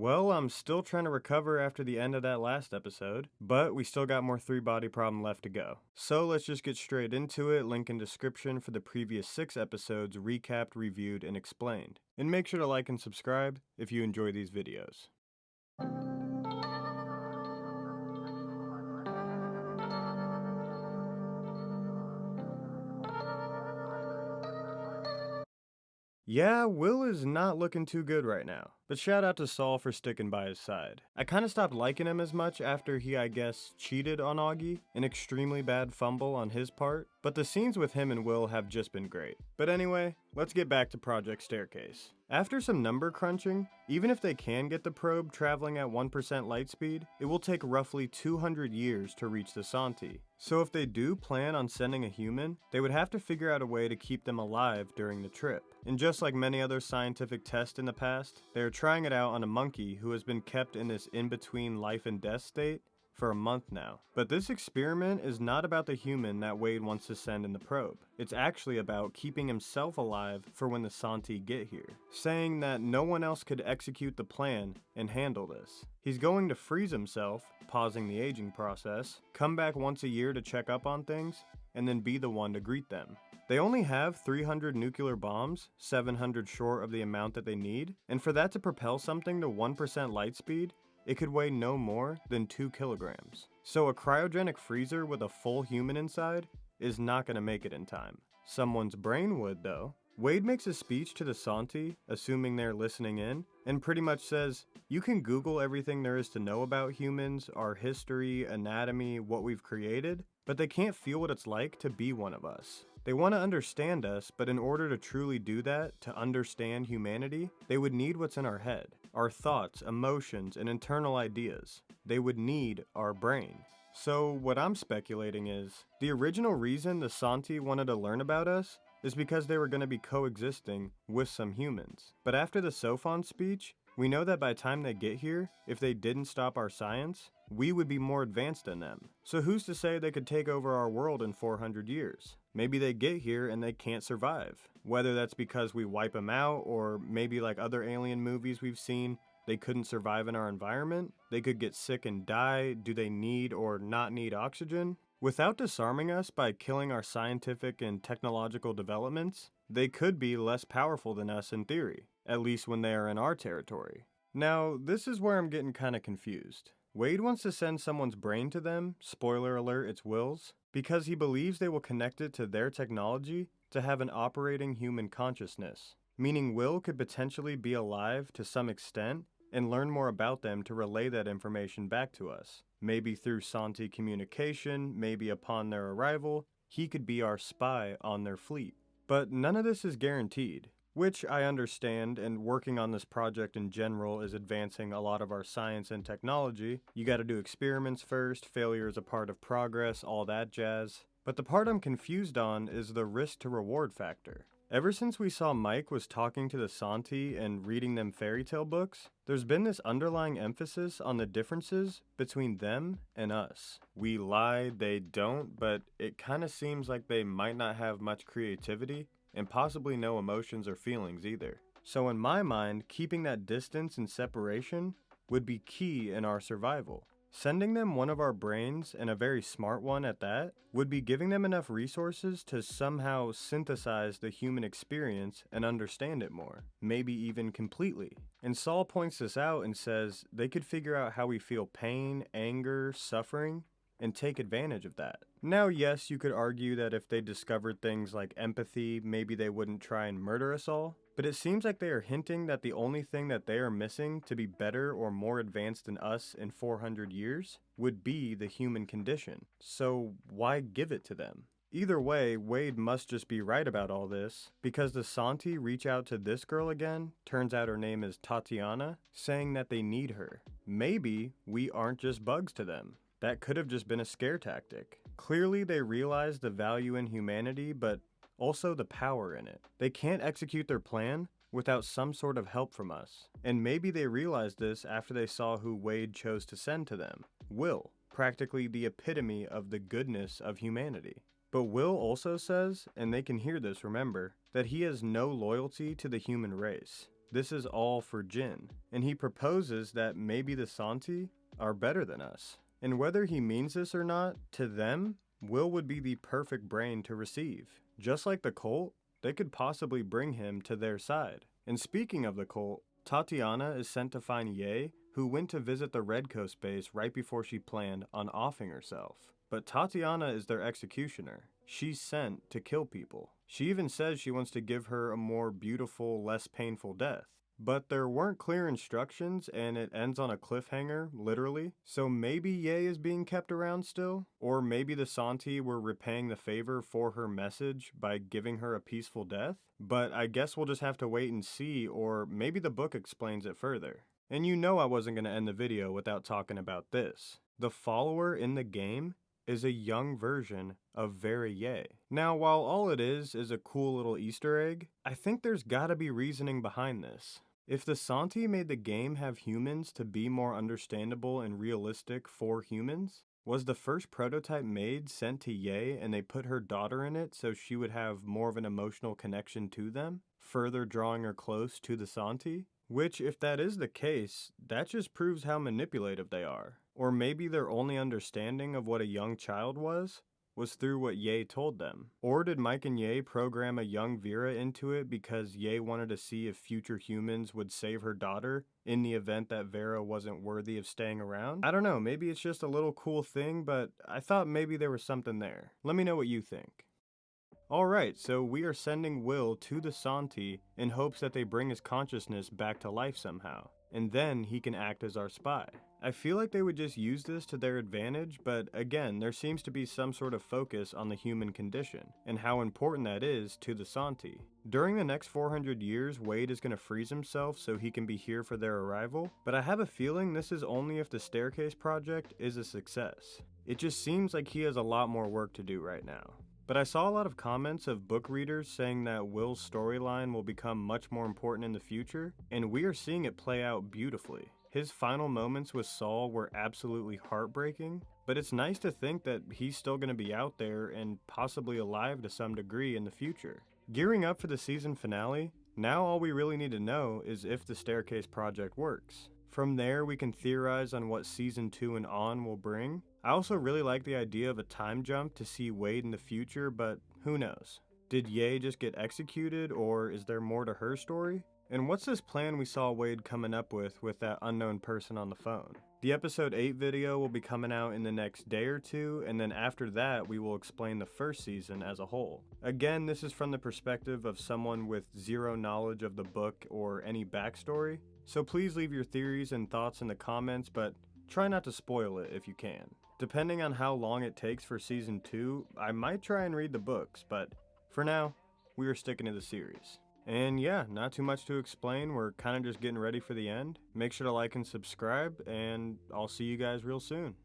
Well, I'm still trying to recover after the end of that last episode, but we still got more 3 body problem left to go. So let's just get straight into it. Link in description for the previous 6 episodes recapped, reviewed, and explained. And make sure to like and subscribe if you enjoy these videos. Yeah, Will is not looking too good right now, but shout out to Saul for sticking by his side. I kinda stopped liking him as much after he, I guess, cheated on Augie, an extremely bad fumble on his part, but the scenes with him and Will have just been great. But anyway, let's get back to Project Staircase. After some number crunching, even if they can get the probe traveling at 1% light speed, it will take roughly 200 years to reach the Santi. So if they do plan on sending a human, they would have to figure out a way to keep them alive during the trip. And just like many other scientific tests in the past, they are trying it out on a monkey who has been kept in this in-between life and death state for a month now. But this experiment is not about the human that Wade wants to send in the probe. It's actually about keeping himself alive for when the Santi get here, saying that no one else could execute the plan and handle this. He's going to freeze himself, pausing the aging process, come back once a year to check up on things, and then be the one to greet them. They only have 300 nuclear bombs, 700 short of the amount that they need, and for that to propel something to 1% light speed, it could weigh no more than 2 kilograms. So a cryogenic freezer with a full human inside is not going to make it in time. Someone's brain would though. Wade makes a speech to the Santi, assuming they're listening in, and pretty much says, you can Google everything there is to know about humans, our history, anatomy, what we've created, but they can't feel what it's like to be one of us. They want to understand us, but in order to truly do that, to understand humanity, they would need what's in our head, our thoughts, emotions, and internal ideas. They would need our brain. So what I'm speculating is, the original reason the Santi wanted to learn about us is because they were going to be coexisting with some humans. But after the Sophon speech, we know that by the time they get here, if they didn't stop our science, we would be more advanced than them. So who's to say they could take over our world in 400 years? Maybe they get here and they can't survive. Whether that's because we wipe them out, or maybe like other alien movies we've seen, they couldn't survive in our environment. They could get sick and die. Do they need or not need oxygen? Without disarming us by killing our scientific and technological developments, they could be less powerful than us in theory, at least when they are in our territory. Now, this is where I'm getting kinda confused. Wade wants to send someone's brain to them, spoiler alert, it's Will's, because he believes they will connect it to their technology to have an operating human consciousness, meaning Will could potentially be alive to some extent and learn more about them to relay that information back to us. Maybe through Santi communication, maybe upon their arrival, he could be our spy on their fleet. But none of this is guaranteed, which I understand, and working on this project in general is advancing a lot of our science and technology. You gotta do experiments first, failure is a part of progress, all that jazz. But the part I'm confused on is the risk to reward factor. Ever since we saw Mike was talking to the Santi and reading them fairy tale books, there's been this underlying emphasis on the differences between them and us. We lie, they don't, but it kinda seems like they might not have much creativity and possibly no emotions or feelings either. So in my mind, keeping that distance and separation would be key in our survival. Sending them one of our brains, and a very smart one at that, would be giving them enough resources to somehow synthesize the human experience and understand it more, maybe even completely. And Saul points this out and says they could figure out how we feel pain, anger, suffering, and take advantage of that. Now, yes, you could argue that if they discovered things like empathy, maybe they wouldn't try and murder us all, but it seems like they are hinting that the only thing that they are missing to be better or more advanced than us in 400 years would be the human condition. So why give it to them? Either way, Wade must just be right about all this, because the Santi reach out to this girl again, turns out her name is Tatiana, saying that they need her. Maybe we aren't just bugs to them. That could have just been a scare tactic. Clearly they realize the value in humanity, but also the power in it. They can't execute their plan without some sort of help from us. And maybe they realized this after they saw who Wade chose to send to them. Will, practically the epitome of the goodness of humanity. But Will also says, and they can hear this, remember, that he has no loyalty to the human race. this is all for Jin, and he proposes that maybe the Santi are better than us. And whether he means this or not, to them, Will would be the perfect brain to receive. Just like the cult, they could possibly bring him to their side. And speaking of the cult, Tatiana is sent to find Ye, who went to visit the Red Coast base right before she planned on offing herself. But Tatiana is their executioner. She's sent to kill people. She even says she wants to give her a more beautiful, less painful death. But there weren't clear instructions, and it ends on a cliffhanger, literally. So maybe Ye is being kept around still? Or maybe the Santi were repaying the favor for her message by giving her a peaceful death? But I guess we'll just have to wait and see, or maybe the book explains it further. And you know I wasn't going to end the video without talking about this. The follower in the game is a young version of Vera Ye. Now, while all it is a cool little Easter egg, I think there's gotta be reasoning behind this. If the Santi made the game have humans to be more understandable and realistic for humans, was the first prototype made sent to Ye and they put her daughter in it so she would have more of an emotional connection to them, further drawing her close to the Santi? Which, if that is the case, that just proves how manipulative they are. Or maybe their only understanding of what a young child was through what Ye told them. Or did Mike and Ye program a young Vera into it because Ye wanted to see if future humans would save her daughter in the event that Vera wasn't worthy of staying around? I don't know, maybe it's just a little cool thing, but I thought maybe there was something there. Let me know what you think. Alright, so we are sending Will to the Santi in hopes that they bring his consciousness back to life somehow, and then he can act as our spy. I feel like they would just use this to their advantage, but again, there seems to be some sort of focus on the human condition, and how important that is to the Santi. During the next 400 years, Wade is going to freeze himself so he can be here for their arrival, but I have a feeling this is only if the Staircase project is a success. It just seems like he has a lot more work to do right now. But I saw a lot of comments of book readers saying that Will's storyline will become much more important in the future, and we are seeing it play out beautifully. His final moments with Saul were absolutely heartbreaking, but it's nice to think that he's still going to be out there and possibly alive to some degree in the future. Gearing up for the season finale, now all we really need to know is if the Staircase project works. From there, we can theorize on what season 2 and on will bring. I also really like the idea of a time jump to see Wade in the future, but who knows? Did Ye just get executed, or is there more to her story? And what's this plan we saw Wade coming up with that unknown person on the phone? The episode 8 video will be coming out in the next day or two, and then after that we will explain the first season as a whole. Again, this is from the perspective of someone with zero knowledge of the book or any backstory, so please leave your theories and thoughts in the comments, but try not to spoil it if you can. Depending on how long it takes for season 2, I might try and read the books, but for now, we are sticking to the series. And yeah, not too much to explain, we're kind of just getting ready for the end. Make sure to like and subscribe, and I'll see you guys real soon.